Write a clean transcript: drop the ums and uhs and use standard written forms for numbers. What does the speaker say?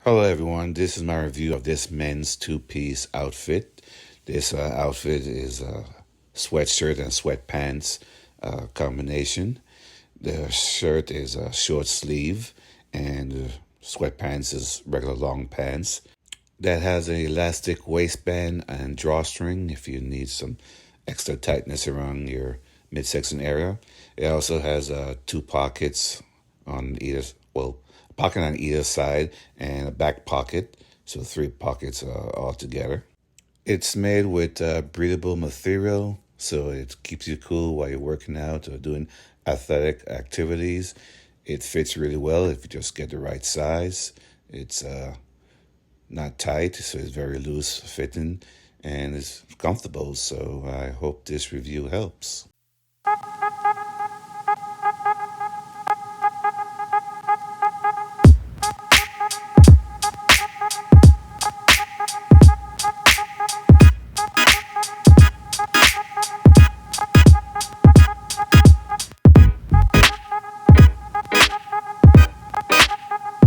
Hello everyone, this is my review of this men's two-piece outfit. This outfit is a sweatshirt and sweatpants combination. The shirt is a short sleeve and the sweatpants is regular long pants. That has an elastic waistband and drawstring if you need some extra tightness around your midsection area. It also has two pockets on either, well, a pocket on either side and a back pocket, so three pockets all together. It's made with breathable material, so it keeps you cool while you're working out or doing athletic activities. It fits really well if you just get the right size. It's not tight, so it's very loose fitting and it's comfortable. So I hope this review helps.